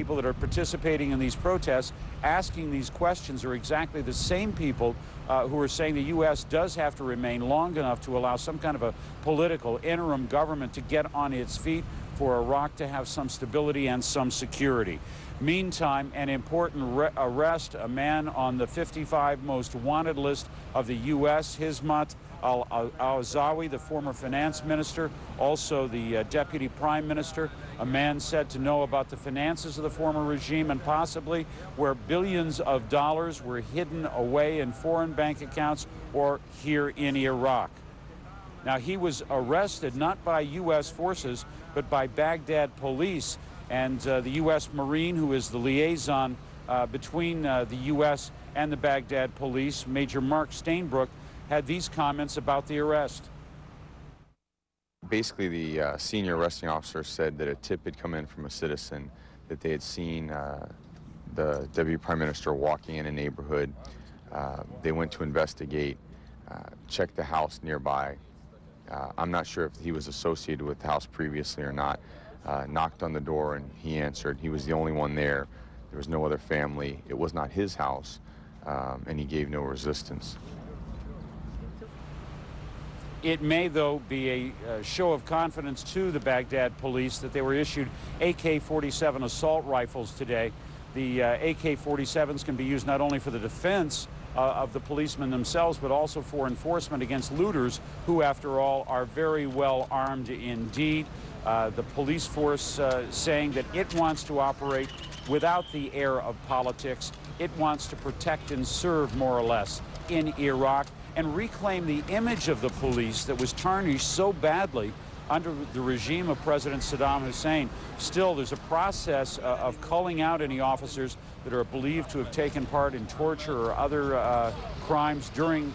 People that are participating in these protests, asking these questions, are exactly the same people who are saying the U.S. does have to remain long enough to allow some kind of a political interim government to get on its feet for Iraq to have some stability and some security. Meantime, an important arrest, a man on the 55 most wanted list of the U.S., Hizmat al-Azawi, the former finance minister, also the deputy prime minister, a man said to know about the finances of the former regime and possibly where billions of dollars were hidden away in foreign bank accounts or here in Iraq. Now, he was arrested not by U.S. forces, but by Baghdad police, and the U.S. Marine, who is the liaison between the U.S. and the Baghdad police, Major Mark Stainbrook, had these comments about the arrest. Basically, the senior arresting officer said that a tip had come in from a citizen that they had seen the Deputy Prime Minister walking in a neighborhood. They went to investigate, checked the house nearby. I'm not sure if he was associated with the house previously or not. Knocked on the door and he answered. He was the only one there. There was no other family. It was not his house, and he gave no resistance. It may, though, be a show of confidence to the Baghdad police that they were issued AK-47 assault rifles today. The AK-47s can be used not only for the defense of the policemen themselves, but also for enforcement against looters who, after all, are very well armed indeed. The police force saying that it wants to operate without the air of politics. It wants to protect and serve, more or less, in Iraq and reclaim the image of the police that was tarnished so badly under the regime of President Saddam Hussein. Still, there's a process of culling out any officers that are believed to have taken part in torture or other crimes during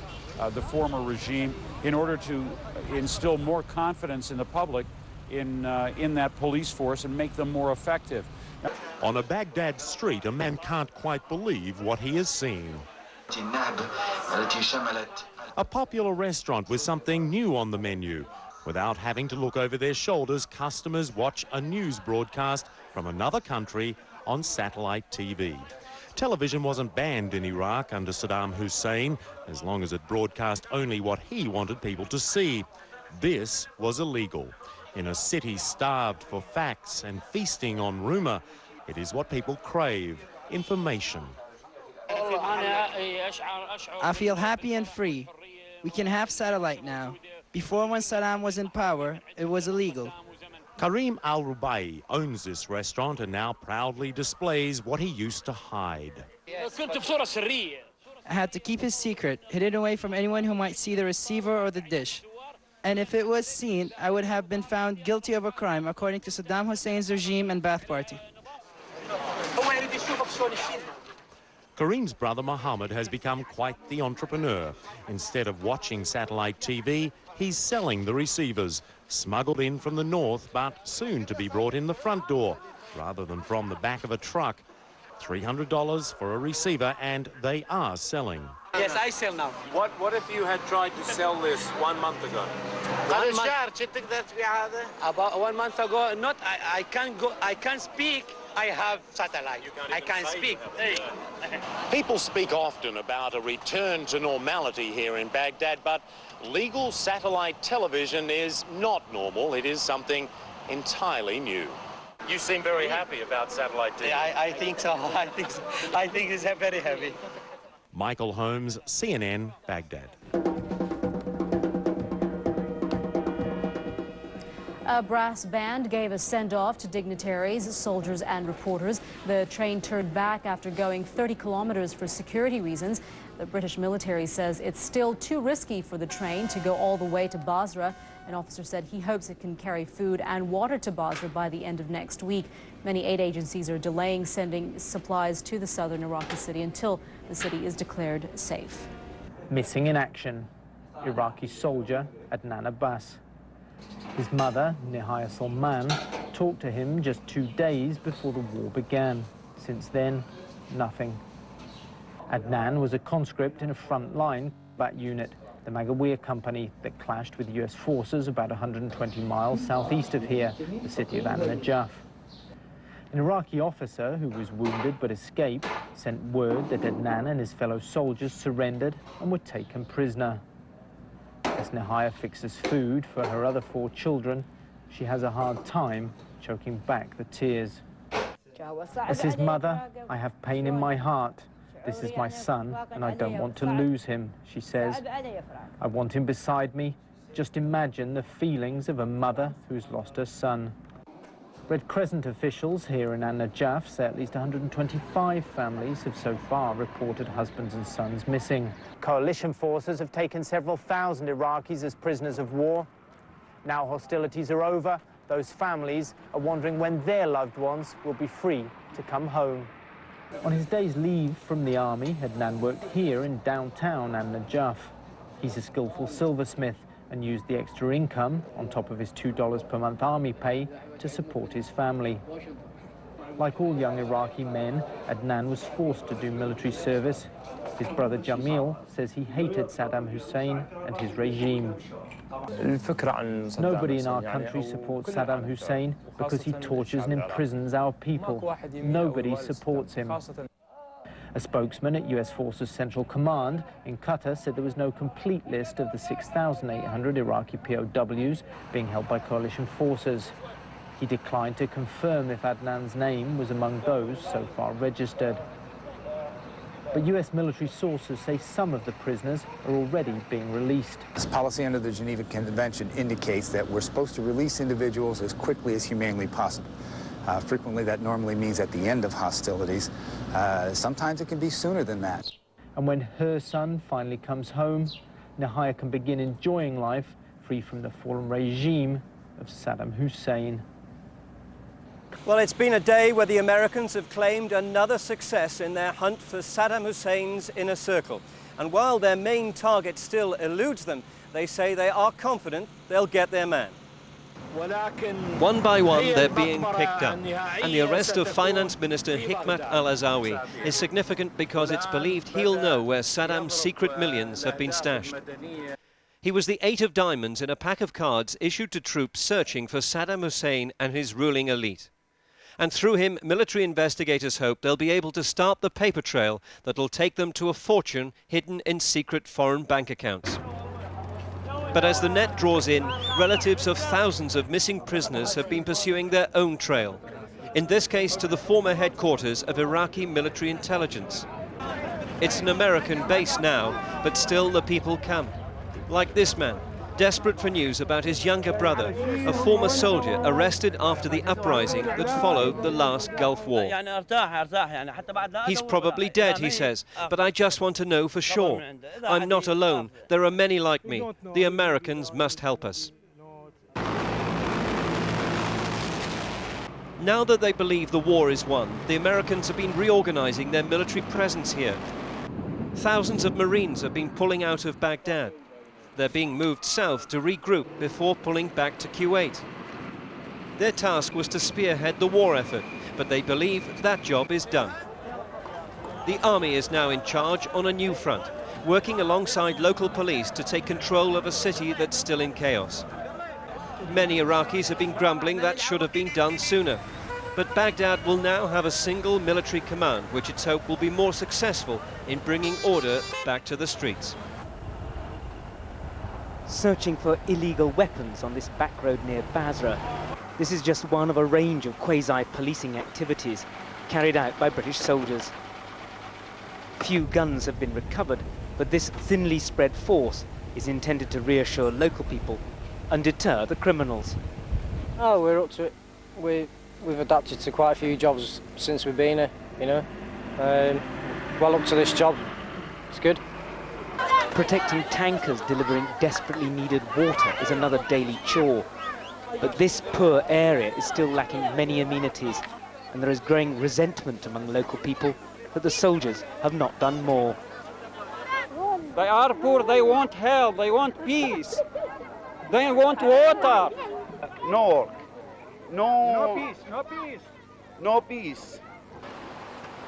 the former regime in order to instill more confidence in the public in that police force and make them more effective. On a Baghdad street, a man can't quite believe what he has seen. A popular restaurant with something new on the menu. Without having to look over their shoulders, customers watch a news broadcast from another country on satellite TV. Television wasn't banned in Iraq under Saddam Hussein, as long as it broadcast only what he wanted people to see. This was illegal. In a city starved for facts and feasting on rumour, it is what people crave, information. I feel happy and free. We can have satellite now. Before, when Saddam was in power, it was illegal. Karim Al-Rubai owns this restaurant and now proudly displays what he used to hide. I had to keep his secret, hidden away from anyone who might see the receiver or the dish. And if it was seen, I would have been found guilty of a crime according to Saddam Hussein's regime and Ba'ath Party. Karim's brother Mohammed has become quite the entrepreneur. Instead of watching satellite TV, he's selling the receivers, smuggled in from the north, but soon to be brought in the front door, rather than from the back of a truck. $300 for a receiver, and they are selling. Yes, I sell now. What if you had tried to sell this 1 month ago? About 1 month ago, not. I can't go. I can't speak. I have satellite. I can't speak. People speak often about a return to normality here in Baghdad, but legal satellite television is not normal. It is something entirely new. You seem very happy about satellite TV. Yeah, I think so. I think so. I think it's very heavy. Michael Holmes, CNN, Baghdad. A brass band gave a send-off to dignitaries, soldiers and reporters. The train turned back after going 30 kilometers for security reasons. The British military says it's still too risky for the train to go all the way to Basra. An officer said he hopes it can carry food and water to Basra by the end of next week. Many aid agencies are delaying sending supplies to the southern Iraqi city until the city is declared safe. Missing in action, Iraqi soldier Adnan Abbas. His mother, Nihaya Salman, talked to him just 2 days before the war began. Since then, nothing. Adnan was a conscript in a front-line combat unit, the Magawir company that clashed with US forces about 120 miles southeast of here, the city of An-Najaf. An Iraqi officer who was wounded but escaped sent word that Adnan and his fellow soldiers surrendered and were taken prisoner. As Nihaya fixes food for her other 4 children, she has a hard time choking back the tears. As his mother, I have pain in my heart. This is my son, and I don't want to lose him, she says. I want him beside me. Just imagine the feelings of a mother who's lost her son. Red Crescent officials here in An-Najaf say at least 125 families have so far reported husbands and sons missing. Coalition forces have taken several thousand Iraqis as prisoners of war. Now hostilities are over, those families are wondering when their loved ones will be free to come home. On his day's leave from the army, Adnan worked here in downtown An-Najaf. He's a skillful silversmith and used the extra income on top of his $2 per month army pay to support his family. Like all young Iraqi men, Adnan was forced to do military service. His brother Jamil says he hated Saddam Hussein and his regime. Nobody in our country supports Saddam Hussein because he tortures and imprisons our people. Nobody supports him. A spokesman at US Forces Central Command in Qatar said there was no complete list of the 6,800 Iraqi POWs being held by coalition forces. He declined to confirm if Adnan's name was among those so far registered. But US military sources say some of the prisoners are already being released. This policy under the Geneva Convention indicates that we're supposed to release individuals as quickly as humanly possible. Frequently, that normally means at the end of hostilities. Sometimes it can be sooner than that. And when her son finally comes home, Nihaya can begin enjoying life free from the fallen regime of Saddam Hussein. Well, it's been a day where the Americans have claimed another success in their hunt for Saddam Hussein's inner circle. And while their main target still eludes them, they say they are confident they'll get their man. One by one, they're being picked up, and the arrest of Finance Minister Hikmat al-Azawi is significant because it's believed he'll know where Saddam's secret millions have been stashed. He was the 8 of diamonds in a pack of cards issued to troops searching for Saddam Hussein and his ruling elite. And through him, military investigators hope they'll be able to start the paper trail that'll take them to a fortune hidden in secret foreign bank accounts. But as the net draws in, relatives of thousands of missing prisoners have been pursuing their own trail. In this case, to the former headquarters of Iraqi military intelligence. It's an American base now, but still the people come. Like this man, desperate for news about his younger brother, a former soldier arrested after the uprising that followed the last Gulf War. He's probably dead, he says, but I just want to know for sure. I'm not alone. There are many like me. The Americans must help us. Now that they believe the war is won, the Americans have been reorganizing their military presence here. Thousands of Marines have been pulling out of Baghdad. They're being moved south to regroup before pulling back to Kuwait. Their task was to spearhead the war effort, but they believe that job is done. The army is now in charge on a new front, working alongside local police to take control of a city that's still in chaos. Many Iraqis have been grumbling that should have been done sooner. But Baghdad will now have a single military command, which it's hoped will be more successful in bringing order back to the streets. Searching for illegal weapons on this back road near Basra. This is just one of a range of quasi-policing activities carried out by British soldiers. Few guns have been recovered, but this thinly spread force is intended to reassure local people and deter the criminals. Oh, we're up to it. We've adapted to quite a few jobs since we've been here, you know. Well up to this job. It's good. Protecting tankers delivering desperately needed water is another daily chore. But this poor area is still lacking many amenities, and there is growing resentment among local people that the soldiers have not done more. They are poor, they want help, they want peace, they want water. No work, no peace, no peace. No peace.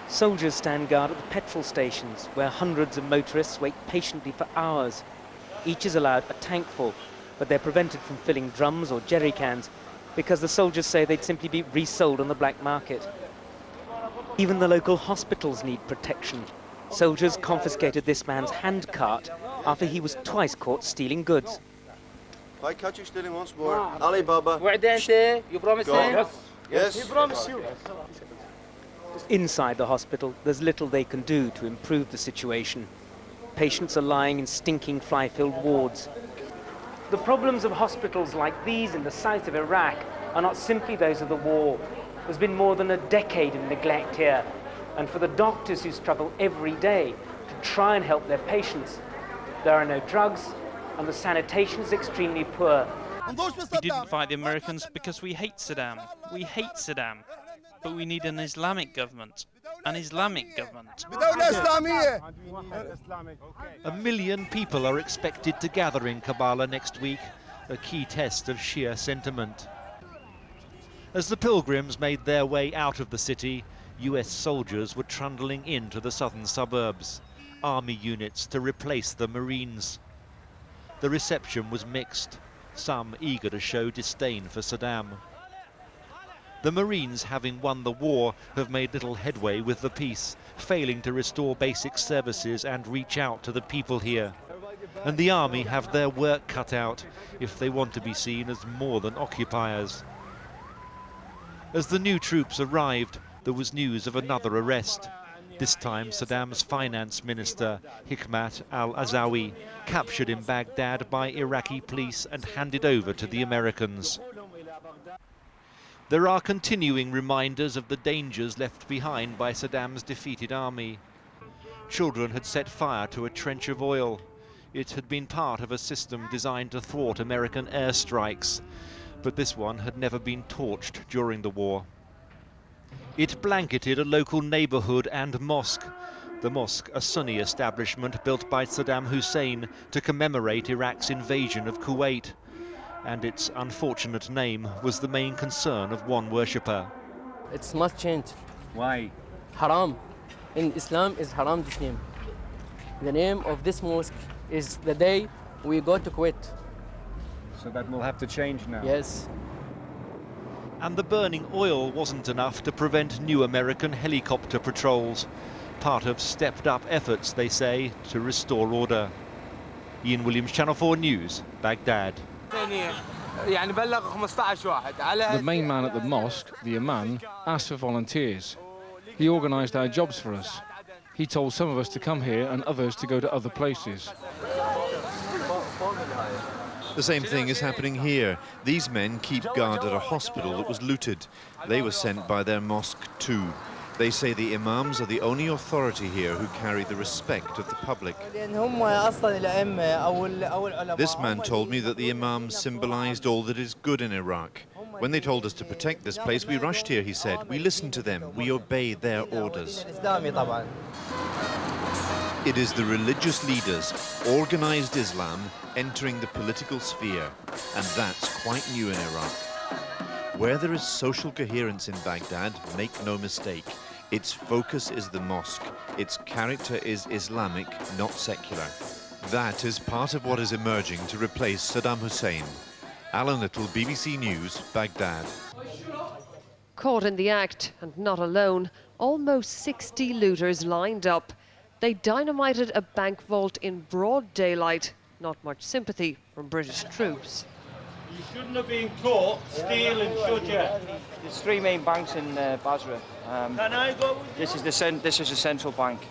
Soldiers stand guard at the petrol stations, where hundreds of motorists wait patiently for hours. Each is allowed a tank full, but they're prevented from filling drums or jerry cans because the soldiers say they'd simply be resold on the black market. Even the local hospitals need protection. Soldiers confiscated this man's hand cart after he was twice caught stealing goods. If I catch you stealing once more, Alibaba. You promise him? Yes. He promised you. Inside the hospital, there's little they can do to improve the situation. Patients are lying in stinking fly-filled wards. The problems of hospitals like these in the south of Iraq are not simply those of the war. There's been more than a decade of neglect here. And for the doctors who struggle every day to try and help their patients, there are no drugs and the sanitation is extremely poor. We didn't fight the Americans because we hate Saddam. We hate Saddam. But we need an Islamic government. An Islamic government. 1 million people are expected to gather in Kabbalah next week, a key test of Shia sentiment. As the pilgrims made their way out of the city, US soldiers were trundling into the southern suburbs, army units to replace the Marines. The reception was mixed, some eager to show disdain for Saddam. The Marines, having won the war, have made little headway with the peace, failing to restore basic services and reach out to the people here. And the army have their work cut out if they want to be seen as more than occupiers. As the new troops arrived, there was news of another arrest. This time Saddam's finance minister, Hikmat al-Azawi, captured in Baghdad by Iraqi police and handed over to the Americans. There are continuing reminders of the dangers left behind by Saddam's defeated army. Children had set fire to a trench of oil. It had been part of a system designed to thwart American airstrikes, but this one had never been torched during the war. It blanketed a local neighborhood and mosque. The mosque, a Sunni establishment built by Saddam Hussein to commemorate Iraq's invasion of Kuwait. And its unfortunate name was the main concern of one worshipper. It must change. Why? Haram. In Islam is haram this name. The name of this mosque is the day we go to Kuwait. So that will have to change now. Yes. And the burning oil wasn't enough to prevent new American helicopter patrols. Part of stepped-up efforts, they say, to restore order. Ian Williams, Channel 4 News, Baghdad. The main man at the mosque, the imam, asked for volunteers. He organised our jobs for us. He told some of us to come here and others to go to other places. The same thing is happening here. These men keep guard at a hospital that was looted. They were sent by their mosque too. They say the imams are the only authority here who carry the respect of the public. This man told me that the imams symbolized all that is good in Iraq. When they told us to protect this place, we rushed here, he said. We listened to them. We obey their orders. It is the religious leaders, organized Islam, entering the political sphere. And that's quite new in Iraq. Where there is social coherence in Baghdad, make no mistake, its focus is the mosque. Its character is Islamic, not secular. That is part of what is emerging to replace Saddam Hussein. Alan Little, BBC News, Baghdad. Caught in the act, and not alone, almost 60 looters lined up. They dynamited a bank vault in broad daylight. Not much sympathy from British troops. You shouldn't have been caught stealing, should you? There's three main banks in Basra. This is the central bank,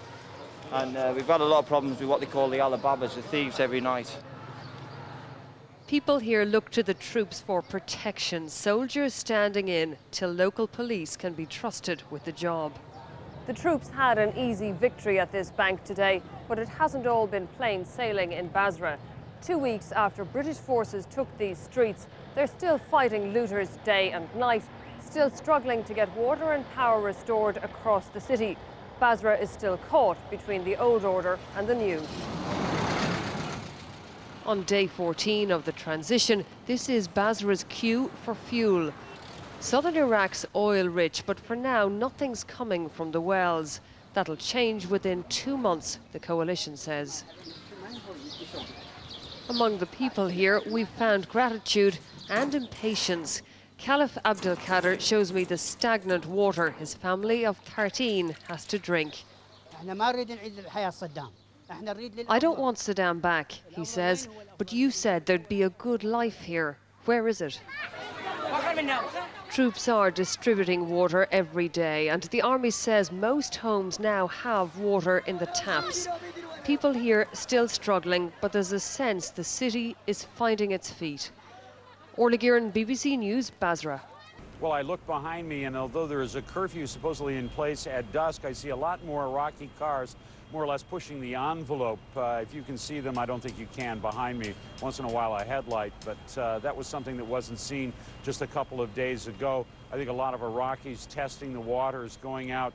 and we've had a lot of problems with what they call the Alibabas, the thieves every night. People here look to the troops for protection, soldiers standing in till local police can be trusted with the job. The troops had an easy victory at this bank today, but it hasn't all been plain sailing in Basra. 2 weeks after British forces took these streets, they're still fighting looters day and night, still struggling to get water and power restored across the city. Basra is still caught between the old order and the new. On day 14 of the transition, this is Basra's queue for fuel. Southern Iraq's oil-rich, but for now nothing's coming from the wells. That'll change within 2 months, the coalition says. Among the people here, we've found gratitude and impatience. Khalif Abdelkader shows me the stagnant water his family of 13 has to drink. I don't want Saddam back, he says, but you said there'd be a good life here. Where is it? Troops are distributing water every day, and the army says most homes now have water in the taps. People here still struggling, but there's a sense the city is finding its feet. Orla Guerin, BBC News, Basra. Well, I look behind me, and although there is a curfew supposedly in place at dusk, I see a lot more Iraqi cars more or less pushing the envelope. If you can see them, I don't think you can behind me. Once in a while a headlight, but that was something that wasn't seen just a couple of days ago. I think a lot of Iraqis testing the waters, going out,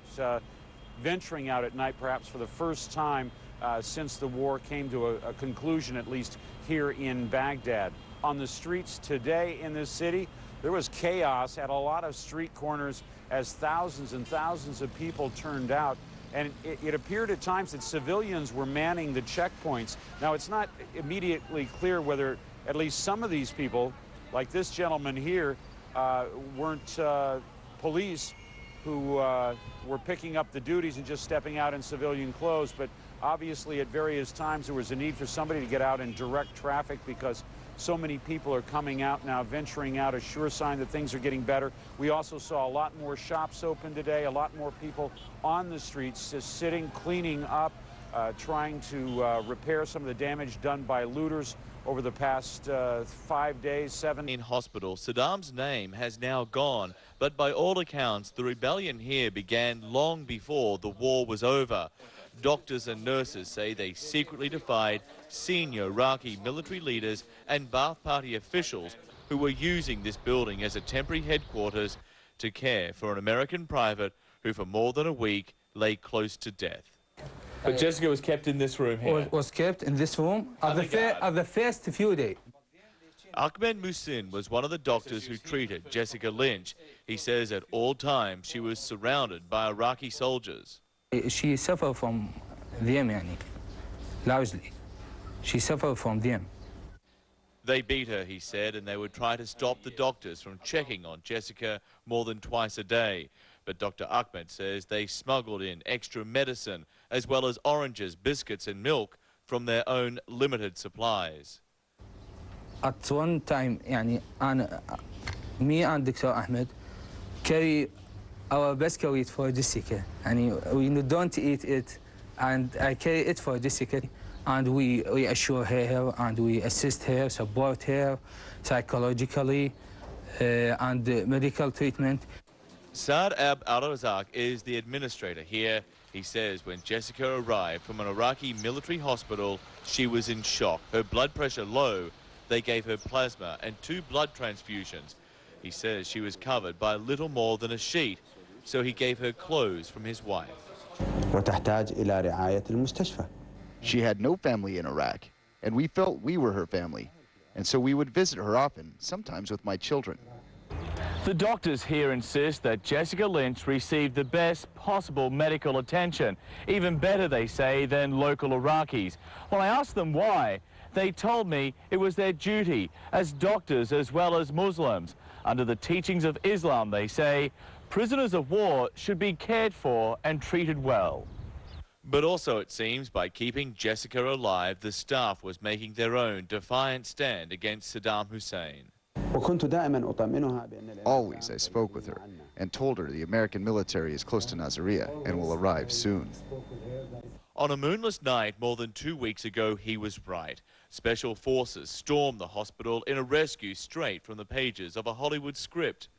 venturing out at night perhaps for the first time since the war came to a conclusion, at least here in Baghdad. On the streets today in this city, there was chaos at a lot of street corners as thousands and thousands of people turned out. And it appeared at times that civilians were manning the checkpoints. Now, it's not immediately clear whether at least some of these people, like this gentleman here, weren't police who were picking up the duties and just stepping out in civilian clothes. But obviously, at various times, there was a need for somebody to get out and direct traffic because so many people are coming out now, venturing out, a sure sign that things are getting better. We also saw a lot more shops open today, a lot more people on the streets just sitting, cleaning up, trying to repair some of the damage done by looters over the past 5 days, 7. In hospital, Saddam's name has now gone, but by all accounts, the rebellion here began long before the war was over. Doctors and nurses say they secretly defied senior Iraqi military leaders and Ba'ath Party officials who were using this building as a temporary headquarters to care for an American private who for more than a week lay close to death. But Jessica was kept in this room here? Was kept in this room at the first few days. Ahmed Musin was one of the doctors who treated Jessica Lynch. He says at all times she was surrounded by Iraqi soldiers. She suffered from them, largely. She suffered from them. They beat her, he said, and they would try to stop the doctors from checking on Jessica more than twice a day. But Dr. Ahmed says they smuggled in extra medicine, as well as oranges, biscuits and milk from their own limited supplies. At one time, me and Dr. Ahmed carry our biscuit for Jessica, and we don't eat it, and I carry it for Jessica, and we assure her, and we assist her, support her psychologically, and medical treatment. Saad Ab al-Razak is the administrator here. He says when Jessica arrived from an Iraqi military hospital, she was in shock. Her blood pressure low. They gave her plasma and 2 blood transfusions. He says she was covered by little more than a sheet, so he gave her clothes from his wife. She had no family in Iraq, and we felt we were her family, and so we would visit her often, sometimes with my children. The doctors here insist that Jessica Lynch received the best possible medical attention, even better, they say, than local Iraqis. When I asked them why, they told me it was their duty as doctors as well as Muslims. Under the teachings of Islam, they say, prisoners of war should be cared for and treated well. But also, it seems, by keeping Jessica alive, the staff was making their own defiant stand against Saddam Hussein. Always I spoke with her and told her the American military is close to Nasiriyah and will arrive soon. On a moonless night more than 2 weeks ago, he was right. Special forces stormed the hospital in a rescue straight from the pages of a Hollywood script.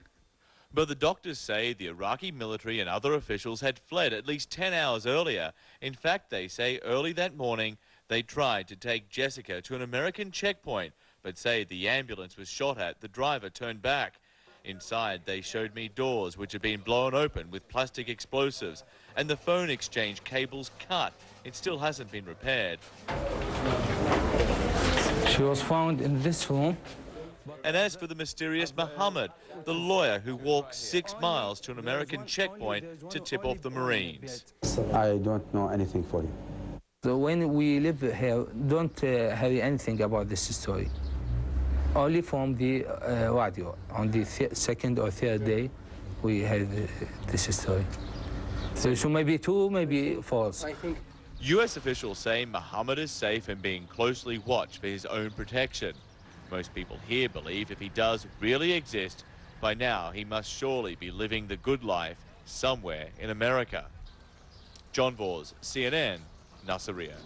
But the doctors say the Iraqi military and other officials had fled at least 10 hours earlier. In fact, they say early that morning they tried to take Jessica to an American checkpoint, but say the ambulance was shot at, the driver turned back. Inside, they showed me doors which had been blown open with plastic explosives and the phone exchange cables cut. It still hasn't been repaired. She was found in this room. And as for the mysterious Muhammad, the lawyer who walked 6 miles to an American checkpoint to tip off the Marines. I don't know anything for you. So when we live here, don't hear anything about this story. Only from the radio. On the second or third day, we had this story. So maybe two, maybe false. US officials say Mohammed is safe and being closely watched for his own protection. Most people here believe if he does really exist, by now he must surely be living the good life somewhere in America. John Vors, CNN, Nasiriyah.